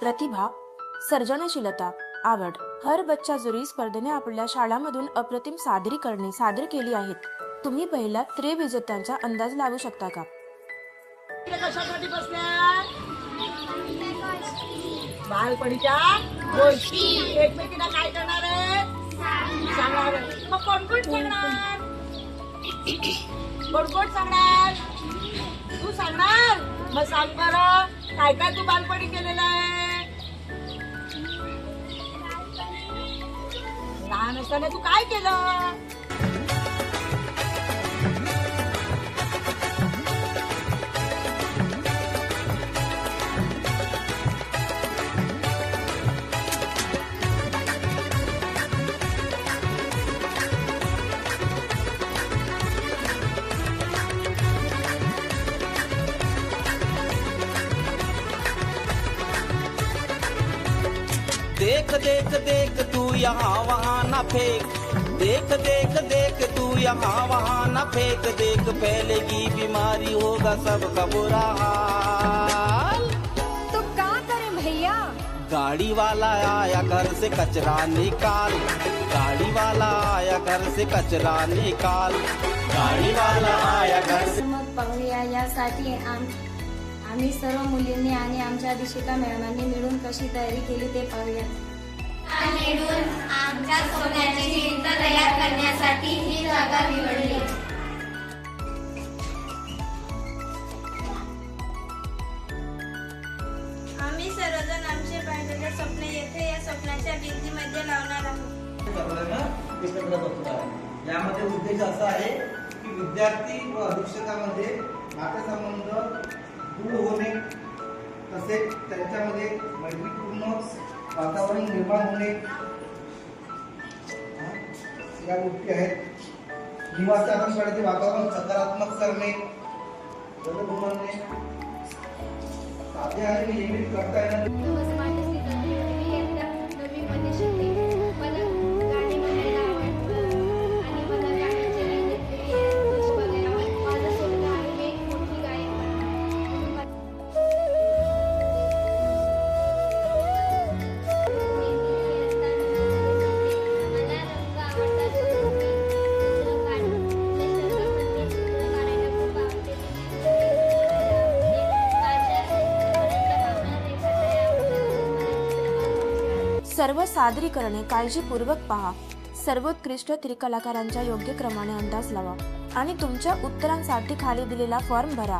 प्रतिभा, सर्जनशीलता, आवड. हर बच्चा जुरी स्पर्धेने आपल्या शाळांमधून अप्रतिम सादरीकरणे सादर केली आहेत. तुम्ही पहिल्या त्रिविजेत्यांचा अंदाज लावू शकता का? कशासाठी बसल्या? बालपणीच्या गोष्टी एकमेकींना काय करणार आहे सांगणार. मग कोण कोण सांगणार? कोण कोण सांगणार? तू सांगणार? मग सांग बरं, काय काय तू बालपणी केलेलं आहे? लहान असताना तू काय केलं? देख देख देख तू यहाँ वहाँ न फेंक, देख देख देख तू यहाँ वहाँ न फेंक, देख फैलेगी बीमारी होगा सबका बुरा हाल। तो क्या करें भैया? गाड़ी वाला आया घर से कचरा निकाल, गाड़ी वाला आया घर से कचरा निकाल, गाड़ी वाला आया घर से। मग पाहूया यासाठी आम्ही सर्व मुलींनी आणि आमच्या दिशिका मॅडमांनी मिळून कशी तयारी केली ते पाहूया. मिळून आमच्या सोन्याची भिंत तयार करण्यासाठी ही जागा निवडली. आम्ही सर्वजण आमचे पाहिलेले स्वप्न येथे या स्वप्नाच्या भिंतीमध्ये लावणार आहोत. यामध्ये उद्देश असा आहे की विद्यार्थी व अधीक्षकांमध्ये नातेसंबंध दृढ होणे, तसेच त्यांच्यामध्ये मैत्रीपूर्ण वातावरण निर्माण होणे या गोष्टी आहेत. निवासाचे वातावरण सकारात्मक करणे, बनवणे, साध्य आणि नियमित करता येणार. सर्व सादरीकरणे काळजीपूर्वक पहा. सर्वोत्कृष्ट त्रिकलाकारांच्या योग्य क्रमाने अंदाज लावा आणि तुमच्या उत्तरांसाठी खाली दिलेला फॉर्म भरा.